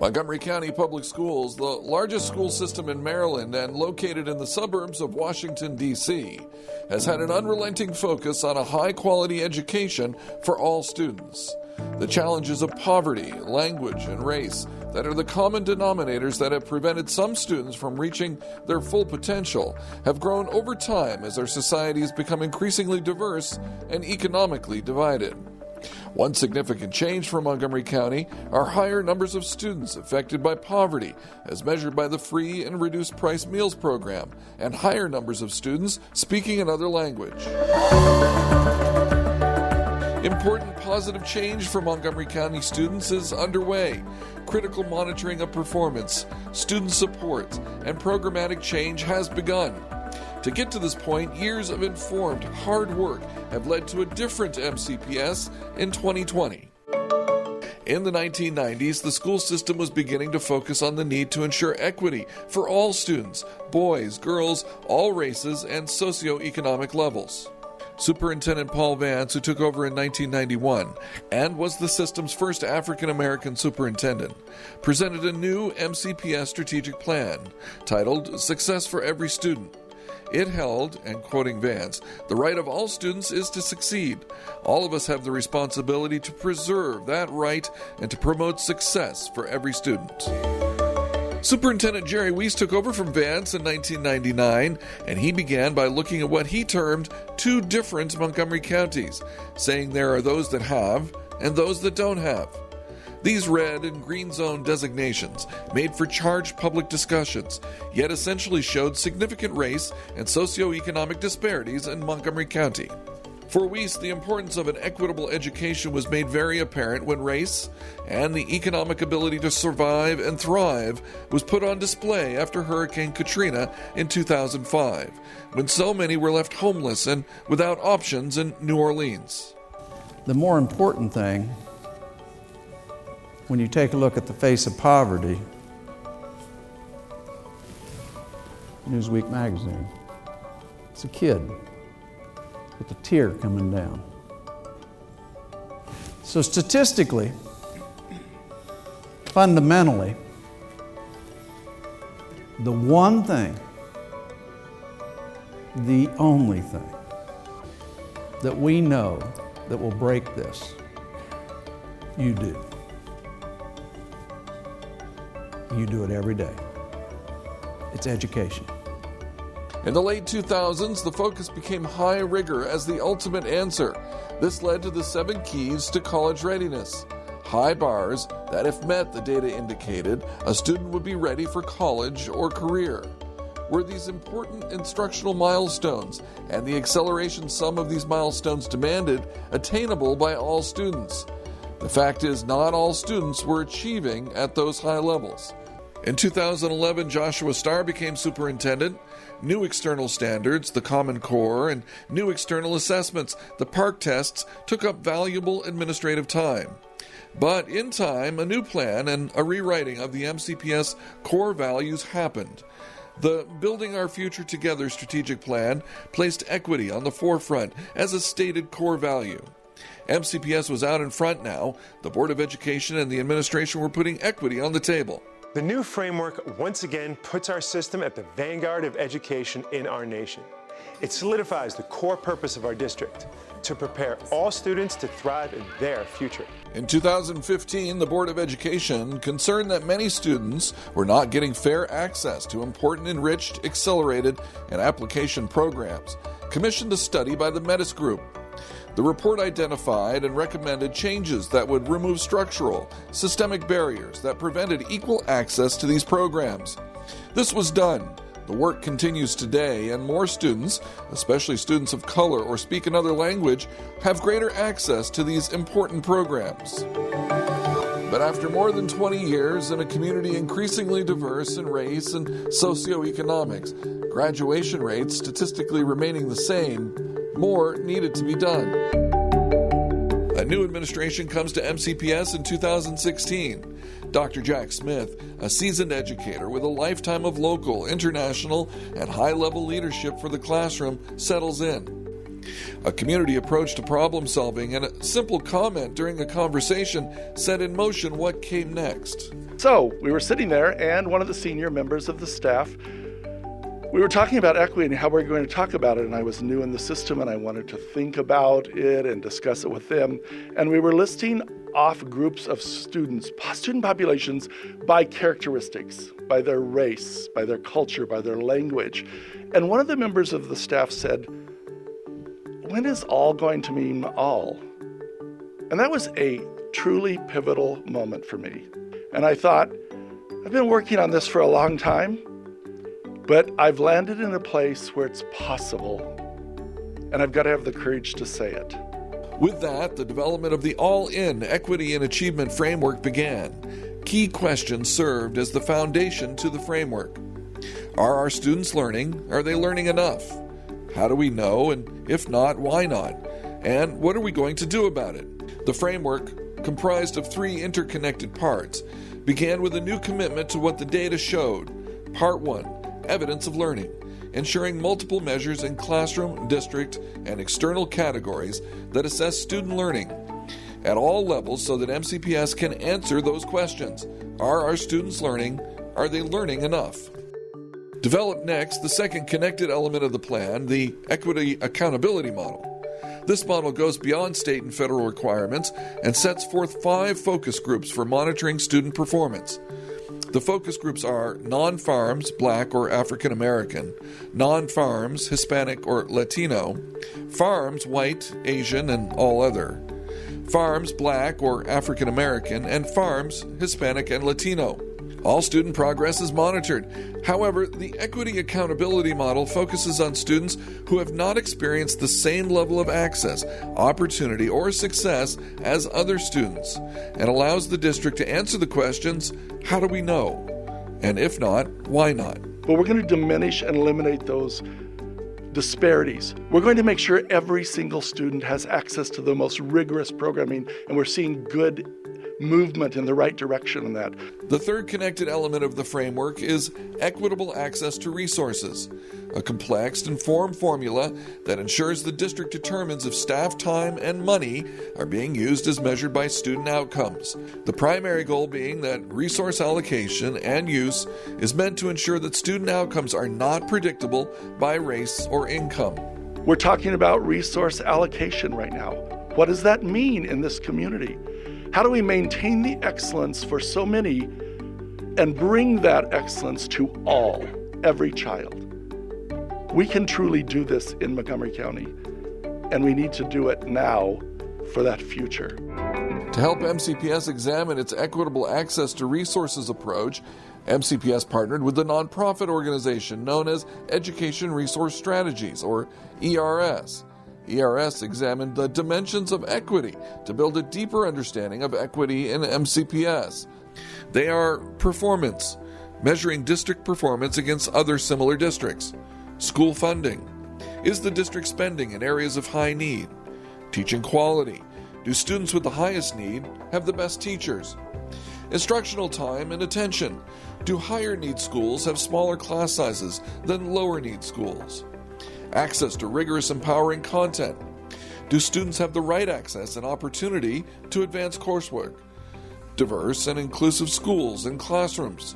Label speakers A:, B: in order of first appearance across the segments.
A: Montgomery County Public Schools, the largest school system in Maryland and located in the suburbs of Washington, D.C., has had an unrelenting focus on a high-quality education for all students. The challenges of poverty, language, and race that are the common denominators that have prevented some students from reaching their full potential have grown over time as our society has become increasingly diverse and economically divided. One significant change for Montgomery County are higher numbers of students affected by poverty, as measured by the free and reduced price meals program, and higher numbers of students speaking another language. Important positive change for Montgomery County students is underway. Critical monitoring of performance, student support, and programmatic change has begun. To get to this point, years of informed, hard work have led to a different MCPS in 2020. In the 1990s, the school system was beginning to focus on the need to ensure equity for all students, boys, girls, all races, and socioeconomic levels. Superintendent Paul Vance, who took over in 1991 and was the system's first African-American superintendent, presented a new MCPS strategic plan titled Success for Every Student. It held, and quoting Vance, "The right of all students is to succeed. All of us have the responsibility to preserve that right and to promote success for every student." Superintendent Jerry Weiss took over from Vance in 1999, and he began by looking at what he termed two different Montgomery counties, saying there are those that have and those that don't have. These red and green zone designations made for charged public discussions, yet essentially showed significant race and socioeconomic disparities in Montgomery County. For Weiss, the importance of an equitable education was made very apparent when race and the economic ability to survive and thrive was put on display after Hurricane Katrina in 2005, when so many were left homeless and without options in New Orleans.
B: The more important thing, when you take a look at the face of poverty, Newsweek magazine, it's a kid with a tear coming down. So statistically, fundamentally, the one thing, the only thing that we know that will break this, you do. You do it every day. It's education.
A: In the late 2000s, the focus became high rigor as the ultimate answer. This led to the 7 keys to college readiness. High bars that, if met, the data indicated, a student would be ready for college or career. Were these important instructional milestones and the acceleration some of these milestones demanded attainable by all students? The fact is, not all students were achieving at those high levels. In 2011, Joshua Starr became superintendent. New external standards, the Common Core, and new external assessments, the PARCC tests, took up valuable administrative time. But in time, a new plan and a rewriting of the MCPS core values happened. The Building Our Future Together strategic plan placed equity on the forefront as a stated core value. MCPS was out in front now. The Board of Education and the administration were putting equity on the table.
C: The new framework once again puts our system at the vanguard of education in our nation. It solidifies the core purpose of our district, to prepare all students to thrive in their future.
A: In 2015, the Board of Education, concerned that many students were not getting fair access to important enriched, accelerated, and application programs, commissioned a study by the Metis Group. The report identified and recommended changes that would remove structural, systemic barriers that prevented equal access to these programs. This was done. The work continues today, and more students, especially students of color or speak another language, have greater access to these important programs. But after more than 20 years in a community increasingly diverse in race and socioeconomics, graduation rates statistically remaining the same, more needed to be done. A new administration comes to MCPS in 2016. Dr. Jack Smith, a seasoned educator with a lifetime of local, international, and high-level leadership for the classroom, settles in. A community approach to problem solving and a simple comment during a conversation set in motion what came next.
D: So we were sitting there, and one of the senior members of the staff, we were talking about equity and how we were going to talk about it, and I was new in the system and I wanted to think about it and discuss it with them. And we were listing off groups of students, student populations, by characteristics, by their race, by their culture, by their language. And one of the members of the staff said, "When is all going to mean all?" And that was a truly pivotal moment for me. And I thought, I've been working on this for a long time, but I've landed in a place where it's possible, and I've got to have the courage to say it.
A: With that, the development of the All-In Equity and Achievement Framework began. Key questions served as the foundation to the framework. Are our students learning? Are they learning enough? How do we know? And if not, why not? And what are we going to do about it? The framework, comprised of 3 interconnected parts, began with a new commitment to what the data showed. Part 1, evidence of learning, ensuring multiple measures in classroom, district, and external categories that assess student learning at all levels so that MCPS can answer those questions. Are our students learning? Are they learning enough? Develop next the second connected element of the plan, the Equity Accountability Model. This model goes beyond state and federal requirements and sets forth 5 focus groups for monitoring student performance. The focus groups are non-farms, Black or African American, non-farms, Hispanic or Latino, farms, White, Asian, and all other, farms, Black or African American, and farms, Hispanic and Latino. All student progress is monitored. However, the Equity Accountability Model focuses on students who have not experienced the same level of access, opportunity, or success as other students, and allows the district to answer the questions, how do we know? And if not, why not?
D: But we're going to diminish and eliminate those disparities. We're going to make sure every single student has access to the most rigorous programming, and we're seeing good movement in the right direction in that.
A: The third connected element of the framework is equitable access to resources, a complex and formed formula that ensures the district determines if staff time and money are being used as measured by student outcomes. The primary goal being that resource allocation and use is meant to ensure that student outcomes are not predictable by race or income.
D: We're talking about resource allocation right now. What does that mean in this community? How do we maintain the excellence for so many and bring that excellence to all, every child? We can truly do this in Montgomery County, and we need to do it now for that future.
A: To help MCPS examine its equitable access to resources approach, MCPS partnered with the nonprofit organization known as Education Resource Strategies, or ERS. ERS examined the dimensions of equity to build a deeper understanding of equity in MCPS. They are performance, measuring district performance against other similar districts. School funding. Is the district spending in areas of high need? Teaching quality. Do students with the highest need have the best teachers? Instructional time and attention. Do higher need schools have smaller class sizes than lower need schools? Access to rigorous, empowering content. Do students have the right access and opportunity to advance coursework? Diverse and inclusive schools and classrooms.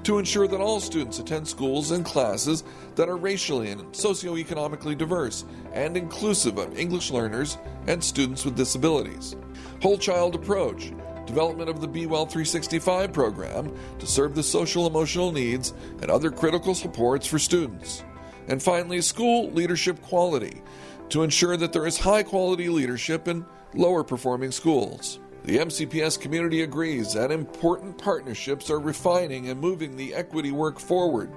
A: To ensure that all students attend schools and classes that are racially and socioeconomically diverse and inclusive of English learners and students with disabilities. Whole child approach. Development of the Be Well 365 program to serve the social emotional needs and other critical supports for students. And finally, school leadership quality, to ensure that there is high-quality leadership in lower-performing schools. The MCPS community agrees that important partnerships are refining and moving the equity work forward.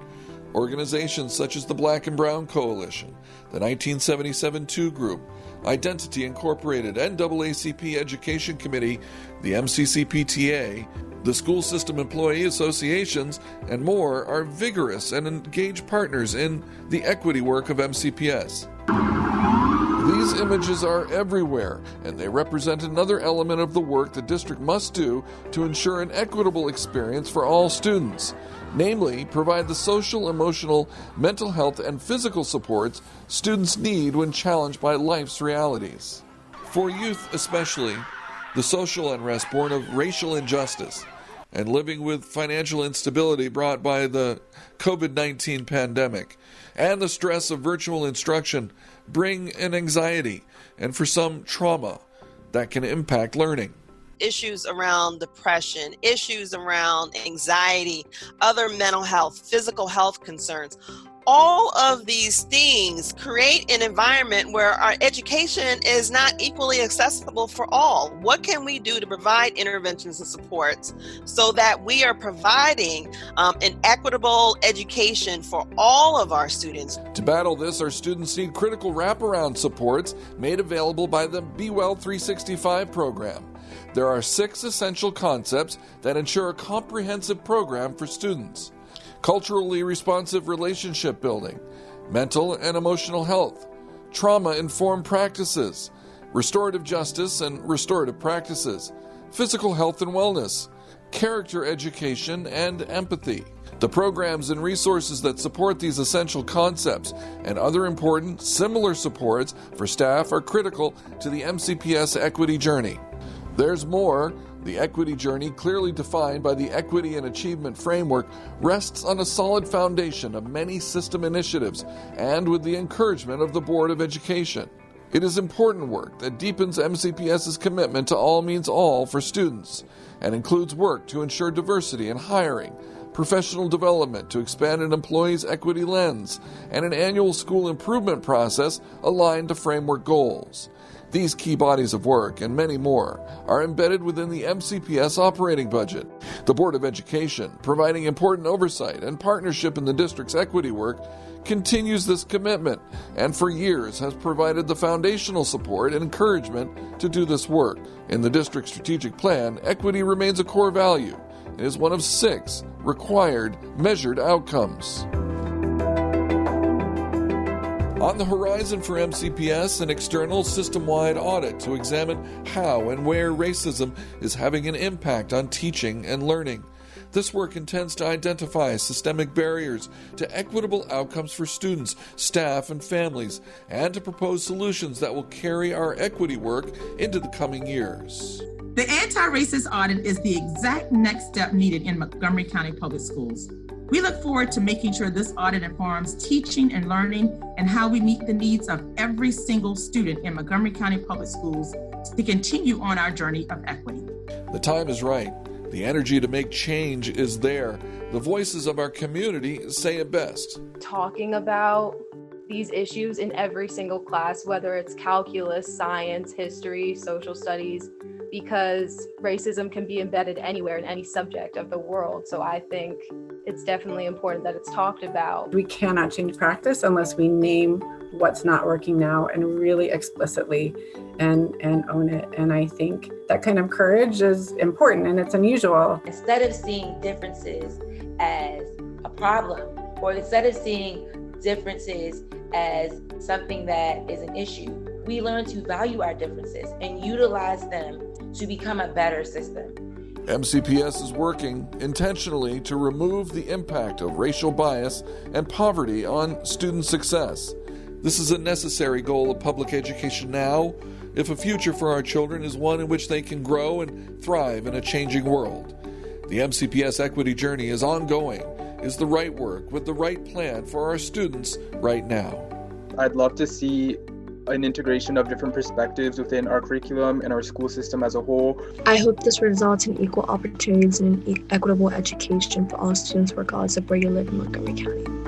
A: Organizations such as the Black and Brown Coalition, the 1977 2 Group, Identity Incorporated, NAACP Education Committee, the MCCPTA, the School System Employee Associations, and more are vigorous and engaged partners in the equity work of MCPS. The These images are everywhere, and they represent another element of the work the district must do to ensure an equitable experience for all students, namely, provide the social, emotional, mental health, and physical supports students need when challenged by life's realities. For youth especially, the social unrest born of racial injustice and living with financial instability brought by the COVID-19 pandemic and the stress of virtual instruction bring an anxiety and, for some, trauma that can impact learning.
E: Issues around depression, issues around anxiety, other mental health, physical health concerns. All of these things create an environment where our education is not equally accessible for all. What can we do to provide interventions and supports so that we are providing an equitable education for all of our students?
A: To battle this, our students need critical wraparound supports made available by the Be Well 365 program. There are 6 essential concepts that ensure a comprehensive program for students: culturally responsive relationship building, mental and emotional health, trauma-informed practices, restorative justice and restorative practices, physical health and wellness, character education, and empathy. The programs and resources that support these essential concepts and other important similar supports for staff are critical to the MCPS equity journey. There's more. The equity journey, clearly defined by the Equity and Achievement Framework, rests on a solid foundation of many system initiatives and with the encouragement of the Board of Education. It is important work that deepens MCPS's commitment to all means all for students and includes work to ensure diversity in hiring, professional development to expand an employee's equity lens, and an annual school improvement process aligned to framework goals. These key bodies of work, and many more, are embedded within the MCPS operating budget. The Board of Education, providing important oversight and partnership in the district's equity work, continues this commitment and for years has provided the foundational support and encouragement to do this work. In the district strategic plan, equity remains a core value and is one of 6 required measured outcomes. On the horizon for MCPS, an external system-wide audit to examine how and where racism is having an impact on teaching and learning. This work intends to identify systemic barriers to equitable outcomes for students, staff, and families, and to propose solutions that will carry our equity work into the coming years.
F: The anti-racist audit is the exact next step needed in Montgomery County Public Schools. We look forward to making sure this audit informs teaching and learning and how we meet the needs of every single student in Montgomery County Public Schools to continue on our journey of equity.
A: The time is right. The energy to make change is there. The voices of our community say it best.
G: Talking about these issues in every single class, whether it's calculus, science, history, social studies, because racism can be embedded anywhere in any subject of the world. So I think it's definitely important that it's talked about.
H: We cannot change practice unless we name what's not working now and really explicitly and own it. And I think that kind of courage is important and it's unusual.
I: Instead of seeing differences as a problem, or instead of seeing differences as something that is an issue, we learn to value our differences and utilize them to become a better system.
A: MCPS is working intentionally to remove the impact of racial bias and poverty on student success. This is a necessary goal of public education now, if a future for our children is one in which they can grow and thrive in a changing world. The MCPS equity journey is ongoing, is the right work with the right plan for our students right now.
J: I'd love to see an integration of different perspectives within our curriculum and our school system as a whole.
K: I hope this results in equal opportunities and an equitable education for all students regardless of where you live in Montgomery County.